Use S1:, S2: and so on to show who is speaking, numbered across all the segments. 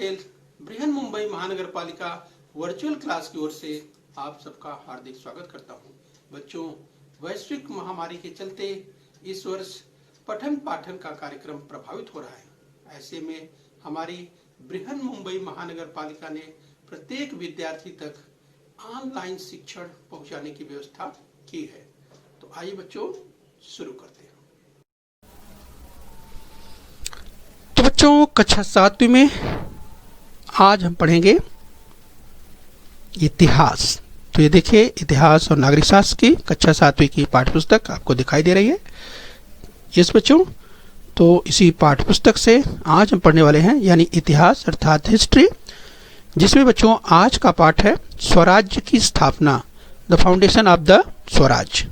S1: पटेल बृहन मुंबई महानगर पालिका virtual class की ओर से आप सबका हार्दिक स्वागत करता हूं। बच्चों, वैश्विक महामारी के चलते इस वर्ष पठन पाठन का कार्यक्रम प्रभावित हो रहा है। ऐसे में हमारी बृहन मुंबई महानगर पालिका ने प्रत्येक विद्यार्थी तक ऑनलाइन शिक्षण पहुंचाने की व्यवस्था की है। तो आइए बच्चों शुरू करते हैं। तो बच्चों, कक्षा 7वीं में आज हम पढ़ेंगे इतिहास। तो ये देखिए, इतिहास और नागरिक शास्त्र की कक्षा 7वीं की पाठ्यपुस्तक आपको दिखाई दे रही है। यस बच्चों, तो इसी पाठ्यपुस्तक से आज हम पढ़ने वाले हैं यानी इतिहास अर्थात हिस्ट्री, जिसमें बच्चों आज का पाठ है स्वराज्य की स्थापना, the foundation of the Swaraj.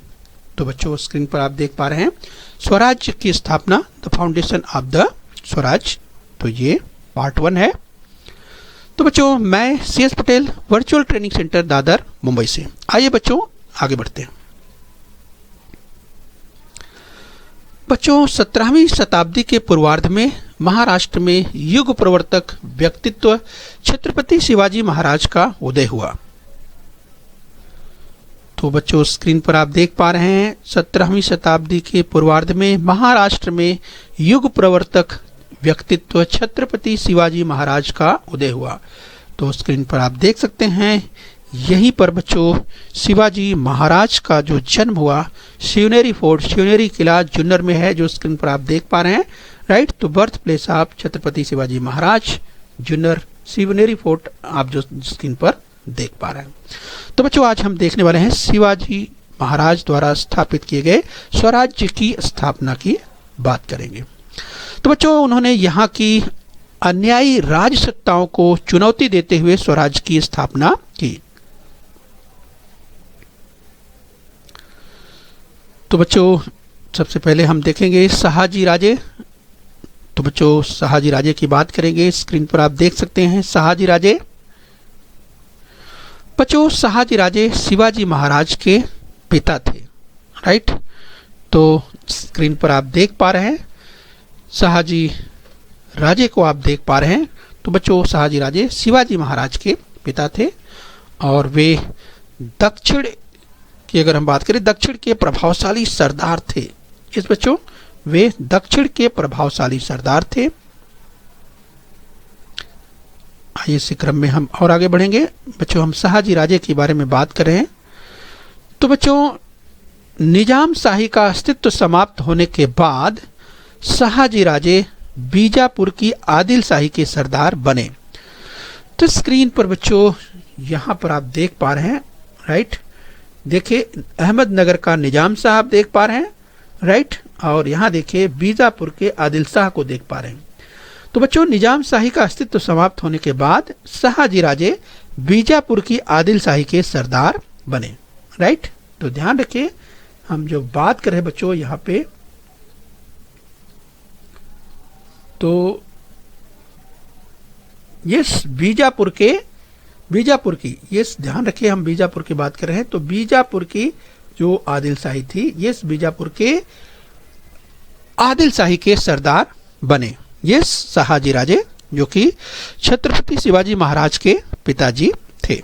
S1: तो बच्चों स्क्रीन पर आप देख पा रहे हैं स्वराज्य की स्थापना, the foundation of the Swaraj. तो ये पार्ट 1 है। तो बच्चों मैं CS Patel virtual training centre Dadar Mumbai से। आइए बच्चों आगे बढ़ते हैं। बच्चों 17वीं शताब्दी के पूर्वार्ध में महाराष्ट्र में युग प्रवर्तक व्यक्तित्व छत्रपति शिवाजी महाराज का उदय हुआ। तो बच्चों स्क्रीन पर आप देख पा रहे हैं 17वीं शताब्दी के पूर्वार्ध में महाराष्ट्र में युग प्रवर्तक व्यक्तित्व छत्रपति शिवाजी महाराज का उदय हुआ। तो स्क्रीन पर आप देख सकते हैं यहीं पर बच्चों शिवाजी महाराज का जो जन्म हुआ शिवनेरी फोर्ट, शिवनेरी किला जुन्नर में है, जो स्क्रीन पर आप देख पा रहे हैं। राइट, तो birth place of Chhatrapati Shivaji Maharaj Junnar, Shivneri fort आप जो स्क्रीन पर देख पा रहे हैं। तो बच्चों आज हम देखने वाले हैं शिवाजी महाराज द्वारा स्थापित किए गए स्वराज्य की स्थापना की बात करेंगे। तो बच्चों उन्होंने यहाँ की अन्यायी राजसत्ताओं को चुनौती देते हुए स्वराज्य की स्थापना की। तो बच्चों सबसे पहले हम देखेंगे शहाजी राजे। तो बच्चों शहाजी राजे की बात करेंगे। स्क्रीन पर आप देख सकते हैं शहाजी राजे। बच्चों शहाजी राजे शिवाजी महाराज के पिता थे। राइट, तो स्क्रीन पर आप देख पा रहे हैं शहाजी राजे को आप देख पा रहे हैं। तो बच्चों शहाजी राजे शिवाजी महाराज के पिता थे और वे दक्षिण की अगर हम बात करें दक्षिण के प्रभावशाली सरदार थे। इस बच्चों वे दक्षिण के प्रभावशाली सरदार थे। आइए इस क्रम में हम और आगे बढ़ेंगे। बच्चों हम शहाजी राजे के बारे में बात कर रहे हैं। तो बच्चों निजाम शाही का अस्तित्व समाप्त होने के बाद शहाजी राजे बीजापुर की आदिल शाही के सरदार बने। तो स्क्रीन पर बच्चों यहाँ पर आप देख पा रहे हैं। राइट, देखिए अहमदनगर का निजाम शाह आप देख पा रहे हैं। राइट, और यहाँ देखिए बीजापुर के आदिल शाह को देख पा रहे हैं। तो बच्चों निजाम शाही का अस्तित्व समाप्त होने के बाद शहाजी राजे बीजापुर की आदिल शाही के सरदार बने। राइट, तो ध्यान रखिए हम जो बात कर रहे हैं बच्चों यहाँ पे, तो ये बीजापुर की ये ध्यान रखिए हम बीजापुर की बात कर रहे हैं। तो बीजापुर की जो आदिल शाही थी ये बीजापुर के आदिल शाही के सरदार बने ये शहाजी राजे, जो कि छत्रपति शिवाजी महाराज के पिताजी थे।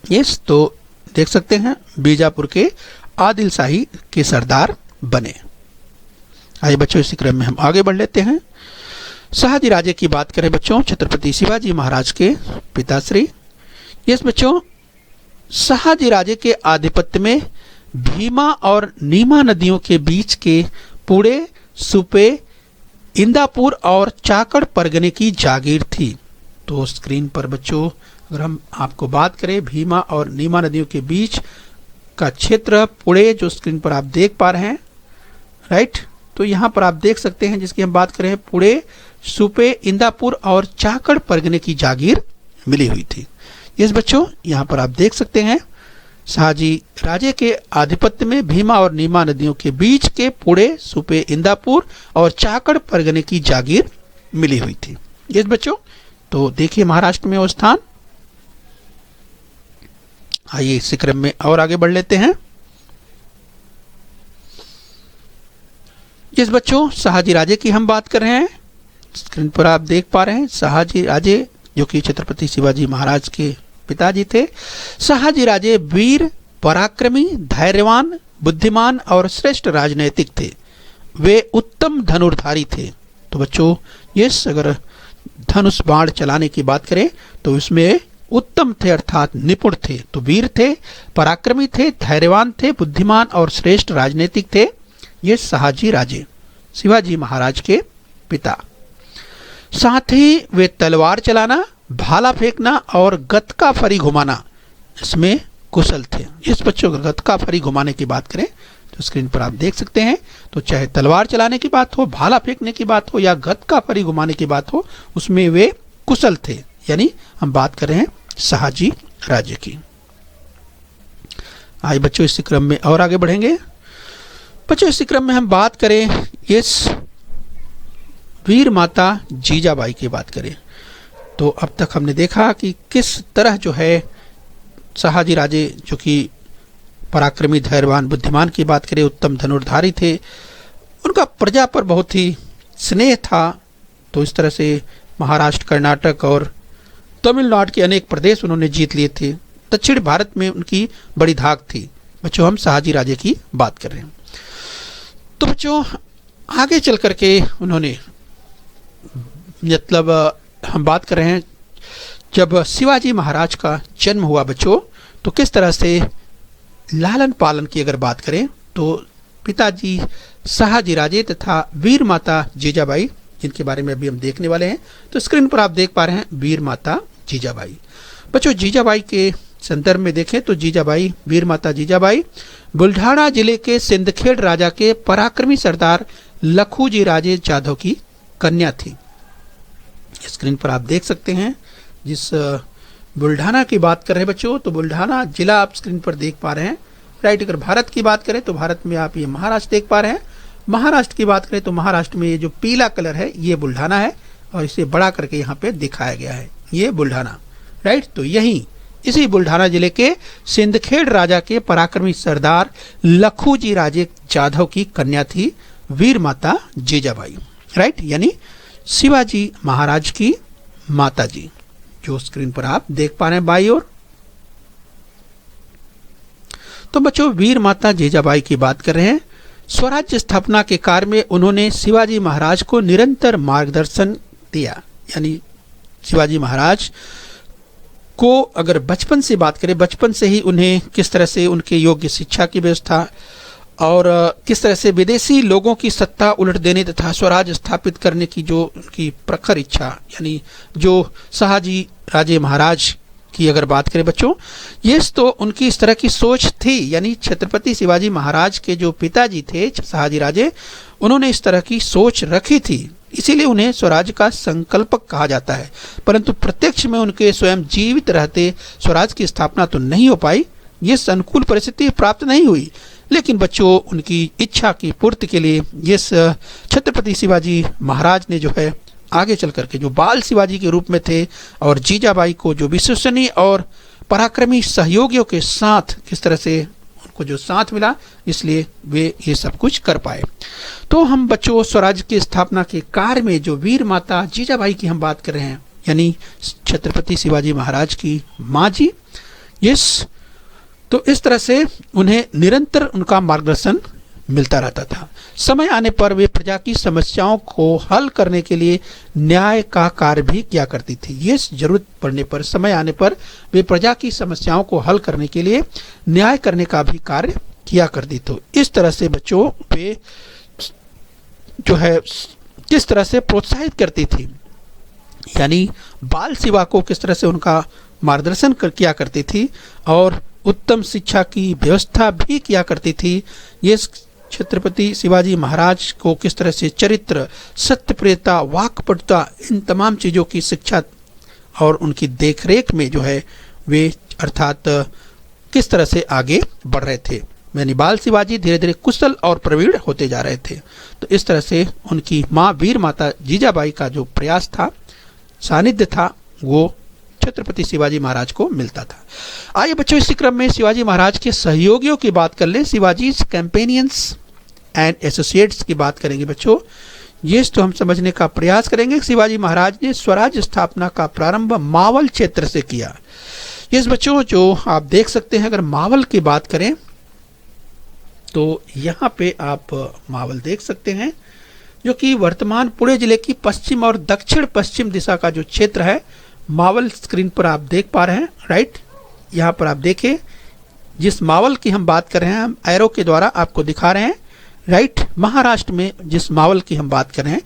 S1: यस, तो देख सकते हैं बीजापुर के आदिल शाही के सरदार बने। आइए बच्चों इसी क्रम में हम आगे बढ़ लेते हैं। शहाजी राजे की बात करें बच्चों छत्रपति शिवाजी महाराज के पिताश्री। यस बच्चों शहाजी राजे के आधिपत्य में भीमा और नीमा नदियों के बीच के पुणे, सुपे, इंदापुर और चाकड़ परगने की जागीर थी। तो स्क्रीन पर बच्चों अगर हम आपको बात करें भीमा और नीमा नदियों के बीच का क्षेत्र पुणे जो स्क्रीन पर आप देख पा रहे हैं। राइट, तो यहाँ पर आप देख सकते हैं जिसकी हम बात करें पुणे, सुपे, इंदापुर और चाकड़ परगने की जागीर मिली हुई थी। इस बच्चों यहाँ पर आप देख सकते हैं शहाजी राजे के आधिपत्य में भीमा और नीमा नदियों के बीच के पुणे, सुपे, इंदापुर और चाकड़ परगने की जागीर मिली हुई थी। इस बच्चों तो देखिए महाराष्ट्र में वो स्थान। आइए इस क्रम में और आगे बढ़ लेते हैं। जिस बच्चों शहाजी राजे की हम बात कर रहे हैं, स्क्रीन पर आप देख पा रहे हैं शहाजी राजे जो कि छत्रपति शिवाजी महाराज के पिताजी थे। शहाजी राजे वीर, पराक्रमी, धैर्यवान, बुद्धिमान और श्रेष्ठ राजनैतिक थे। वे उत्तम धनुर्धारी थे। तो बच्चों ये अगर धनुष बाण चलाने की बात करें तो इसमें उत्तम थे अर्थात निपुण थे। तो वीर थे, पराक्रमी थे, धैर्यवान थे, बुद्धिमान और श्रेष्ठ राजनीतिक थे ये शहाजी राजे, शिवाजी महाराज के पिता। साथ ही वे तलवार चलाना, भाला फेंकना और गतका फरी घुमाना इसमें कुशल थे। इस बच्चों को गतका फरी घुमाने की बात करें तो स्क्रीन पर आप देख सकते हैं। तो चाहे तलवार चलाने की बात हो, भाला फेंकने की बात हो या गतका फरी घुमाने की बात हो, उसमें वे कुशल थे। यानी हम बात कर रहे हैं शहाजी राजे की। आइए बच्चों इसी क्रम में और आगे बढ़ेंगे। बच्चों इसी क्रम में हम बात करें इस वीर माता जीजाबाई की बात करें तो अब तक हमने देखा कि किस तरह जो है शहाजी राजे जो कि पराक्रमी, धैर्यवान, बुद्धिमान की बात करें, उत्तम धनुर्धारी थे, उनका प्रजा पर बहुत ही स्नेह था। तो इस तरह से महाराष्ट्र, कर्नाटक और तमिलनाडु के अनेक प्रदेश उन्होंने जीत लिए थे। दक्षिण भारत में उनकी बड़ी धाक थी। बच्चों हम शहाजी राजे की बात कर रहे हैं। तो बच्चों आगे चल करके उन्होंने मतलब हम बात कर रहे हैं जब शिवाजी महाराज का जन्म हुआ बच्चों तो किस तरह से लालन पालन की अगर बात करें तो पिताजी शहाजी राजे तथा वीर माता जीजाबाई जिनके बारे में अभी हम देखने वाले हैं। तो स्क्रीन पर आप देख पा रहे हैं वीर माता जीजाबाई। बच्चों जीजाबाई के संदर्भ में देखें तो जीजाबाई, वीर माता जीजाबाई बुल्ढाना जिले के सिंदखेड़ राजा के पराक्रमी सरदार लखूजी राजे जाधव की कन्या थी। स्क्रीन पर आप देख सकते हैं जिस बुल्ढाना की बात कर रहे हैं बच्चों तो बुल्ढाना जिला आप स्क्रीन पर देख पा रहे हैं। राइट, अगर भारत की बात करें तो भारत में आप ये महाराष्ट्र देख पा रहे हैं। महाराष्ट्र की बात करें तो महाराष्ट्र में ये जो पीला कलर है ये बुल्ढाना है और इसे बड़ा करके यहाँ पे दिखाया गया है, ये बुल्ढाना। राइट, तो यही इसी बुल्ढाना जिले के सिंदखेड़ राजा के पराक्रमी सरदार लखूजी राजे जाधव की कन्या थी वीर माता जीजाबाई। राइट, यानी शिवाजी महाराज की माता जी जो स्क्रीन पर आप देख पा रहे हैं बाईं ओर। तो बच्चों वीर माता जीजाबाई की बात कर रहे हैं। स्वराज्य स्थापना के कार्य में उन्होंने शिवाजी महाराज को निरंतर मार्गदर्शन दिया। यानी शिवाजी महाराज को अगर बचपन से बात करें, बचपन से ही उन्हें किस तरह से उनके योग्य शिक्षा की व्यवस्था और किस तरह से विदेशी लोगों की सत्ता उलट देने तथा स्वराज स्थापित करने की जो उनकी प्रखर इच्छा, यानी जो शहाजी राजे महाराज की अगर बात करें बच्चों, ये तो उनकी इस तरह की सोच थी। यानी छत्रपति शिवाजी महाराज के जो पिताजी थे शहाजी राजे, उन्होंने इस तरह की सोच रखी थी, इसीलिए उन्हें स्वराज का संकल्पक कहा जाता है। परंतु प्रत्यक्ष में उनके स्वयं जीवित रहते स्वराज की स्थापना तो नहीं हो पाई, ये अनुकूल परिस्थिति प्राप्त नहीं हुई। लेकिन बच्चों उनकी इच्छा की पूर्ति के लिए ये छत्रपति शिवाजी महाराज ने जो है आगे चल करके जो बाल शिवाजी के रूप में थे और जीजाबाई को जो विश्वसनीय और पराक्रमी सहयोगियों के साथ किस तरह से उनको जो साथ मिला, इसलिए वे ये सब कुछ कर पाए। तो हम बच्चों स्वराज की स्थापना के कार्य में जो वीर माता जीजाबाई की हम बात कर रहे हैं, यानी छत्रपति शिवाजी महाराज की माँ जी, तो इस तरह से उन्हें निरंतर उनका मार्गदर्शन मिलता रहता था। समय आने पर वे प्रजा की समस्याओं को हल करने के लिए न्याय का कार्य भी किया करती थी। ये जरूरत पड़ने पर, समय आने पर वे प्रजा की समस्याओं को हल करने के लिए न्याय करने का भी कार्य किया करती। तो इस तरह से बच्चों वे जो है किस तरह से प्रोत्साहित करती थी, यानी बाल सेवा को किस तरह से उनका मार्गदर्शन किया करती थी और उत्तम शिक्षा की व्यवस्था भी किया करती थी। ये छत्रपति शिवाजी महाराज को किस तरह से चरित्र, सत्यप्रियता, वाक्पटुता, इन तमाम चीज़ों की शिक्षा और उनकी देखरेख में जो है वे अर्थात किस तरह से आगे बढ़ रहे थे। यानी बाल शिवाजी धीरे धीरे कुशल और प्रवीण होते जा रहे थे। तो इस तरह से उनकी माँ वीर माता जीजाबाई का जो प्रयास था, सानिध्य था, वो छत्रपति शिवाजी महाराज को मिलता था। आइए बच्चों इसी क्रम में शिवाजी महाराज के सहयोगियों की बात कर ले। शिवाजी कैंपेनियंस एंड एसोसिएट्स की बात करेंगे बच्चों। ये तो हम समझने का प्रयास करेंगे। शिवाजी महाराज ने स्वराज्य स्थापना का प्रारंभ मावल क्षेत्र से किया। ये बच्चों जो आप देख सकते हैं, अगर मावल की बात करें तो यहाँ पे आप मावल देख सकते हैं, जो कि वर्तमान पुणे जिले की पश्चिम और दक्षिण पश्चिम दिशा का जो क्षेत्र है, मावल स्क्रीन पर आप देख पा रहे हैं, राइट। यहाँ पर आप देखें, जिस मावल की हम बात कर रहे हैं, हम एरो के द्वारा आपको दिखा रहे हैं, राइट। महाराष्ट्र में जिस मावल की हम बात कर रहे हैं,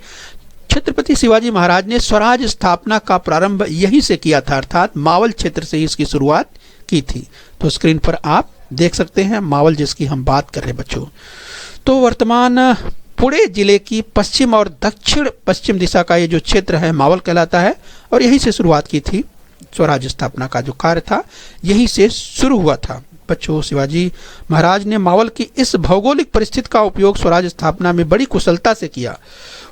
S1: छत्रपति शिवाजी महाराज ने स्वराज स्थापना का प्रारंभ यहीं से किया था, अर्थात मावल क्षेत्र से ही इसकी शुरुआत की थी। तो स्क्रीन पर आप देख सकते हैं मावल जिसकी हम बात कर रहे हैं बच्चों। तो वर्तमान पुणे जिले की पश्चिम और दक्षिण पश्चिम दिशा का ये जो क्षेत्र है मावल कहलाता है, और यहीं से शुरुआत की थी। स्वराज स्थापना का जो कार्य था यहीं से शुरू हुआ था बच्चों। शिवाजी महाराज ने मावल की इस भौगोलिक परिस्थिति का उपयोग स्वराज स्थापना में बड़ी कुशलता से किया।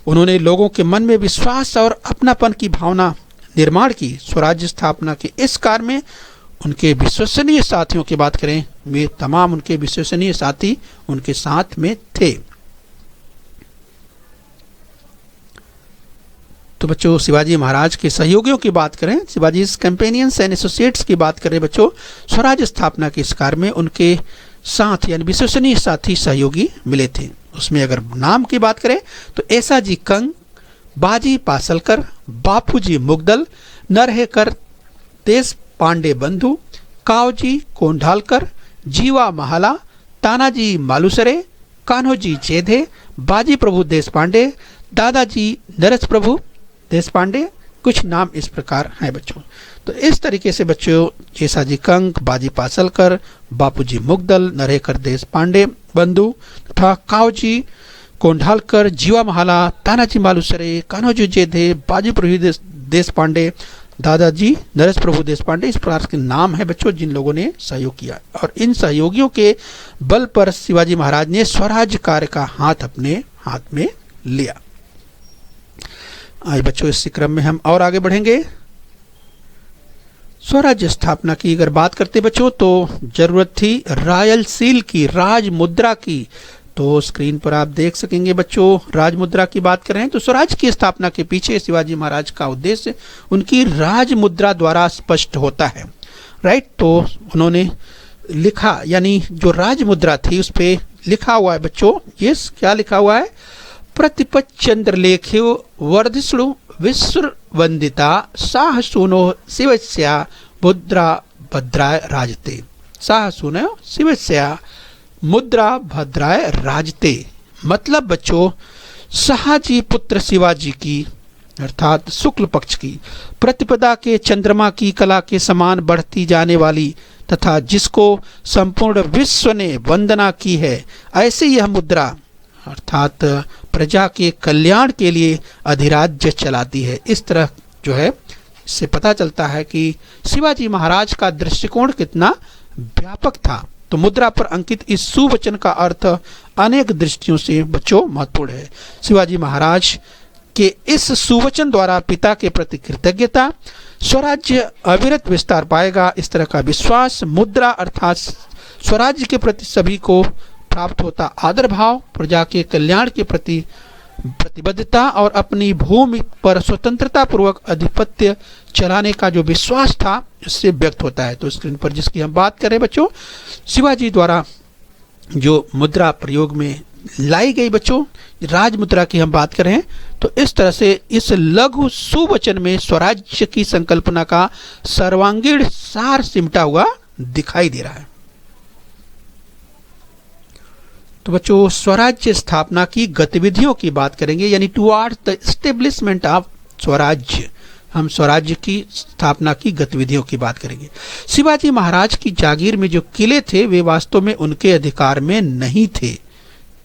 S1: उन्होंने लोगों के मन में विश्वास और अपनापन की भावना निर्माण की। स्वराज्य स्थापना के इस कार्य में उनके विश्वसनीय साथियों की बात करें, वे तमाम उनके विश्वसनीय साथी उनके साथ में थे। तो बच्चों शिवाजी महाराज के सहयोगियों की बात करें, शिवाजी कंपेनियंस एंड एसोसिएट्स की बात करें बच्चों, स्वराज स्थापना के इस कार्य में उनके साथ यानी विश्वसनीय साथी सहयोगी मिले थे। उसमें अगर नाम की बात करें तो ऐसाजी कंग, बाजी पासलकर, बापूजी मुगदल, नरहेकर देश पांडे बंधु, कावजी कोंढालकर, जीवा महाला, तानाजी मालुसरे, कान्होजी चेधे, बाजी प्रभु देश पांडे, दादाजी नरस प्रभु देश पांडे, कुछ नाम इस प्रकार हैं बच्चों। तो इस तरीके से बच्चों ऐसाजी कंक, बाजी पासलकर, बापूजी मुगदल, नरहेकर देश पांडे बंधु तथा कावजी कोंढालकर, जीवा महाला, तानाजी मालुसरे, कान्होजी चेधे, बाजी प्रभु देश पांडे, दादाजी नरस प्रभु देश पांडे, इस प्रकार के नाम है बच्चों जिन लोगों ने सहयोग किया। और इन सहयोगियों के बल पर शिवाजी महाराज ने स्वराज्य कार्य का हाथ अपने हाथ में लिया। आज बच्चों इस क्रम में हम और आगे बढ़ेंगे। स्वराज्य स्थापना की अगर बात करते बच्चों तो जरूरत थी रॉयल सील की, राज मुद्रा की। तो स्क्रीन पर आप देख सकेंगे बच्चों, राज मुद्रा की बात कर रहे हैं तो स्वराज की स्थापना के पीछे शिवाजी महाराज का उद्देश्य उनकी राज मुद्रा द्वारा स्पष्ट होता है, राइट। तो उन्होंने लिखा, यानी जो राज मुद्रा थी उस पे लिखा हुआ है बच्चों, ये क्या लिखा हुआ है, प्रतिपच्चंद्रलेख्यो वर्धिष्णु विश्व वंदिता साह सुनो शिवस्या मुद्रा भद्राय राजते, साह सुनो शिवस्या मुद्रा भद्राय राजते। मतलब बच्चों शाहजी पुत्र शिवाजी की अर्थात शुक्ल पक्ष की प्रतिपदा के चंद्रमा की कला के समान बढ़ती जाने वाली तथा जिसको संपूर्ण विश्व ने वंदना की है, ऐसे यह मुद्रा अर्थात प्रजा के कल्याण के लिए अधिराज्य चलाती है। इस तरह जो है इससे पता चलता है कि शिवाजी महाराज का दृष्टिकोण कितना व्यापक था। तो मुद्रा पर अंकित इस सुवचन का अर्थ अनेक दृष्टियों से बच्चों महत्वपूर्ण है। शिवाजी महाराज के इस सुवचन द्वारा पिता के प्रति कृतज्ञता, स्वराज्य अविरत विस्तार पाएगा, इस तरह का विश्वास, मुद्रा अर्थात स्वराज्य के प्रति सभी को प्राप्त होता आदर भाव, प्रजा के कल्याण के प्रति प्रतिबद्धता और अपनी भूमि पर स्वतंत्रता पूर्वक आधिपत्य चलाने का जो विश्वास था इससे व्यक्त होता है। तो स्क्रीन पर जिसकी हम बात करें बच्चों, शिवाजी द्वारा जो मुद्रा प्रयोग में लाई गई बच्चों, राज मुद्रा की हम बात करें तो इस तरह से इस लघु सुवचन में स्वराज्य की संकल्पना का सर्वांगीण सार सिमटा हुआ दिखाई दे रहा है। तो बच्चों स्वराज्य स्थापना की गतिविधियों की बात करेंगे, यानी टुवार्ड्स द एस्टेब्लिशमेंट ऑफ स्वराज्य, हम स्वराज्य की स्थापना की गतिविधियों की बात करेंगे। शिवाजी महाराज की जागीर में जो किले थे वे वास्तव में उनके अधिकार में नहीं थे।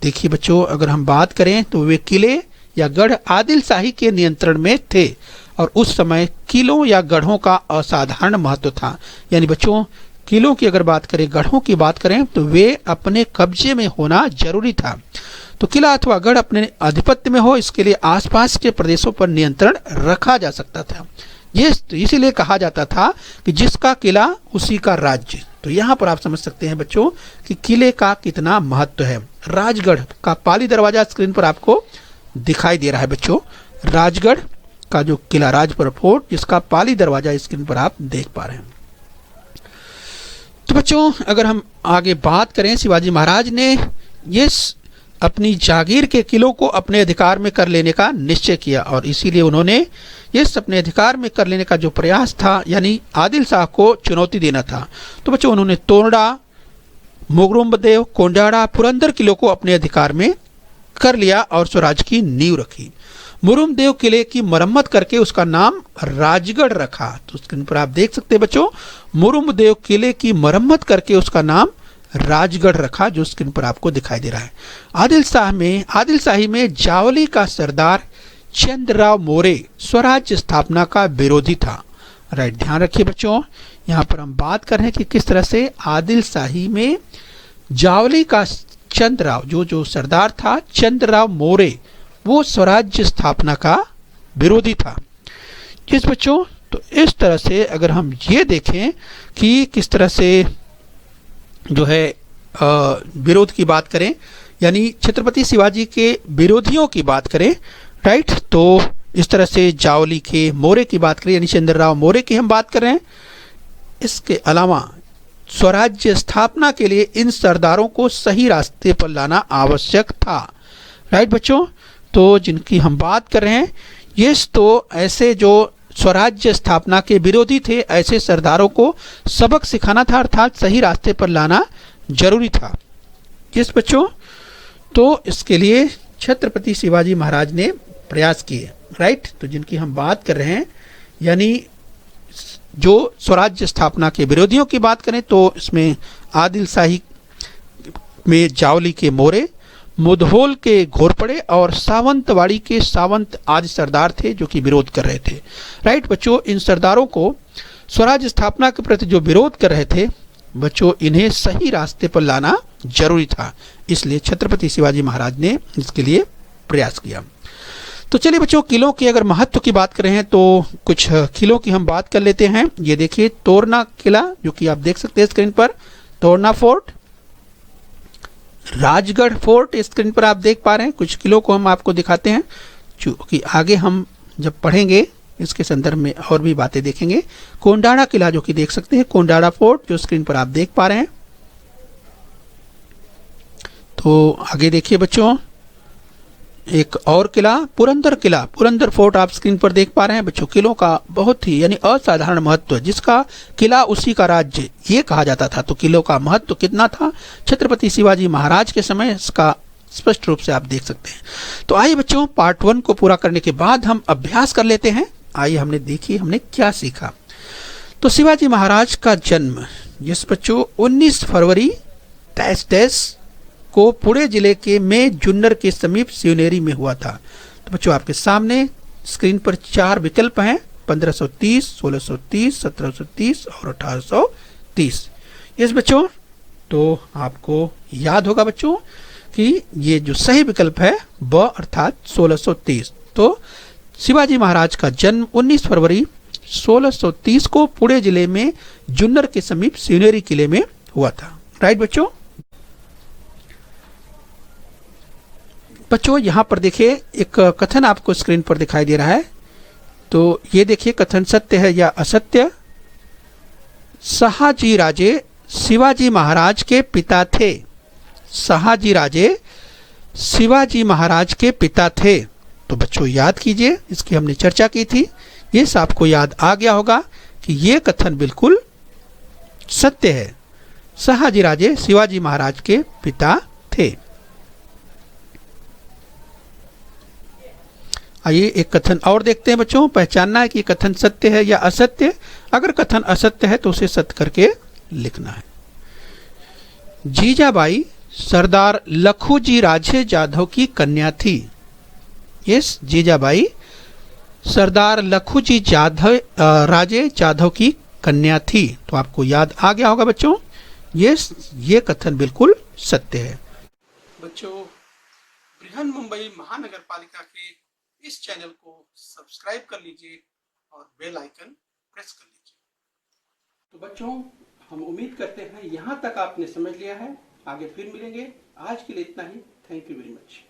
S1: देखिए बच्चों, अगर हम बात करें तो वे किले या गढ़ आदिल शाही के नियंत्रण में थे और उस समय किलों या गढ़ों का असाधारण महत्व था। यानी बच्चों किलों की अगर बात करें, गढ़ों की बात करें तो वे अपने कब्जे में होना जरूरी था। तो किला अथवा गढ़ अपने आधिपत्य में हो, इसके लिए आसपास के प्रदेशों पर नियंत्रण रखा जा सकता था। ये इसीलिए कहा जाता था कि जिसका किला उसी का राज्य। तो यहाँ पर आप समझ सकते हैं बच्चों कि किले का कितना महत्व है। राजगढ़ का पाली दरवाजा स्क्रीन पर आपको दिखाई दे रहा है बच्चों, राजगढ़ का जो किला, राजपुर फोर्ट, जिसका पाली दरवाजा स्क्रीन पर आप देख पा रहे हैं। तो बच्चों अगर हम आगे बात करें, शिवाजी महाराज ने ये अपनी जागीर के किलों को अपने अधिकार में कर लेने का निश्चय किया और इसीलिए उन्होंने ये अपने अधिकार में कर लेने का जो प्रयास था, यानी आदिल शाह को चुनौती देना था। तो बच्चों उन्होंने तोरड़ा, मोगरुम्बदेव, कोंडाड़ा, पुरंदर किलों को अपने अधिकार में कर लिया और स्वराज की नींव रखी। मुरुमदेव किले की मरम्मत करके उसका नाम राजगढ़ रखा। तो स्क्रीन पर आप देख सकते हैं बच्चों, मुरुमदेव किले की मरम्मत करके उसका नाम राजगढ़ रखा, जो स्क्रीन पर आपको दिखाई दे रहा है। आदिल शाही में जावली का सरदार चंद्रराव मोरे स्वराज्य स्थापना का विरोधी था। राइट, ध्यान रखिए बच्चों, यहाँ पर हम बात कर रहे हैं कि किस तरह से आदिल शाही में जावली का चंद्रराव, जो सरदार था चंद्रराव मोरे, वो स्वराज्य स्थापना का विरोधी था। किस बच्चों, तो इस तरह से अगर हम ये देखें कि किस तरह से जो है विरोध की बात करें, यानी छत्रपति शिवाजी के विरोधियों की बात करें, राइट, तो इस तरह से जावली के, मोरे की बात करें, यानी चंद्रराव मोरे की हम बात कर रहे हैं। इसके अलावा स्वराज्य स्थापना के लिए इन सरदारों को सही रास्ते पर लाना आवश्यक था। राइट बच्चों, तो जिनकी हम बात कर रहे हैं, ये तो ऐसे जो स्वराज्य स्थापना के विरोधी थे, ऐसे सरदारों को सबक सिखाना था, अर्थात सही रास्ते पर लाना जरूरी था। किस बच्चों, तो इसके लिए छत्रपति शिवाजी महाराज ने प्रयास किए। राइट, तो जिनकी हम बात कर रहे हैं, यानी जो स्वराज्य स्थापना के विरोधियों की बात करें तो इसमें आदिल शाही में जावली के मोरे, मुधोल के घोरपड़े और सावंतवाड़ी के सावंत आदि सरदार थे जो कि विरोध कर रहे थे। राइट बच्चों, इन सरदारों को स्वराज्य स्थापना के प्रति जो विरोध कर रहे थे बच्चों, इन्हें सही रास्ते पर लाना जरूरी था, इसलिए छत्रपति शिवाजी महाराज ने इसके लिए प्रयास किया। तो चलिए बच्चों, किलों के अगर महत्व की बात करें हैं तो कुछ किलों की हम बात कर लेते हैं। ये देखिए तोरना किला, जो कि आप देख सकते हैं स्क्रीन पर, तोरना फोर्ट, राजगढ़ फोर्ट स्क्रीन पर आप देख पा रहे हैं। कुछ किलों को हम आपको दिखाते हैं, जो कि आगे हम जब पढ़ेंगे इसके संदर्भ में और भी बातें देखेंगे। कोंडाड़ा किला, जो कि देख सकते हैं, कोंडाड़ा फोर्ट, जो स्क्रीन पर आप देख पा रहे हैं। तो आगे देखिए बच्चों, एक और किला, पुरंदर फोर्ट आप स्क्रीन पर देख पा रहे हैं बच्चों। किलों का बहुत ही यानी असाधारण महत्व, जिसका किला उसी का राज्य ये कहा जाता था। तो किलों का महत्व कितना था छत्रपति शिवाजी महाराज के समय, इसका स्पष्ट रूप से आप देख सकते हैं। तो आइए बच्चों, पार्ट 1 को पूरा करने के बाद हम अभ्यास कर लेते हैं। आइए हमने क्या सीखा। तो शिवाजी महाराज का जन्म जिस बच्चों 19 फरवरी को पुणे जिले के में जुन्नर के समीप सिवनेरी में हुआ था। तो बच्चों आपके सामने स्क्रीन पर 4 विकल्प हैं, 1530, 1630, 1730 और 1830। इस बच्चों तो आपको याद होगा बच्चों कि ये जो सही विकल्प है ब अर्थात 1630। तो शिवाजी महाराज का जन्म 19 फरवरी 1630 को पुणे जिले में जुन्नर के समीप सिवनेरी किले में हुआ था। राइट बच्चों, यहाँ पर देखिए एक कथन आपको स्क्रीन पर दिखाई दे रहा है। तो ये देखिए कथन सत्य है या असत्य। शहाजी राजे शिवाजी महाराज के पिता थे। शहाजी राजे शिवाजी महाराज के पिता थे। तो बच्चों याद कीजिए, इसकी हमने चर्चा की थी। ये आपको याद आ गया होगा कि ये कथन बिल्कुल सत्य है। शहाजी राजे शिवाजी महाराज के पिता थे। आइए एक कथन और देखते हैं बच्चों, पहचानना है कि कथन सत्य है या असत्य। अगर कथन असत्य है तो उसे सत्य करके लिखना है। जीजाबाई सरदार लखूजी राजे जाधव की कन्या थी। यस, जीजाबाई सरदार लखूजी राजे जाधव की कन्या थी। तो आपको याद आ गया होगा बच्चों, ये कथन बिल्कुल सत्य है। बच्चों, बृहन मुंबई महानगर पालिका के इस चैनल को सब्सक्राइब कर लीजिए और बेल आइकन प्रेस कर लीजिए। तो बच्चों, हम उम्मीद करते हैं यहाँ तक आपने समझ लिया है। आगे फिर मिलेंगे। आज के लिए इतना ही। Thank you very much.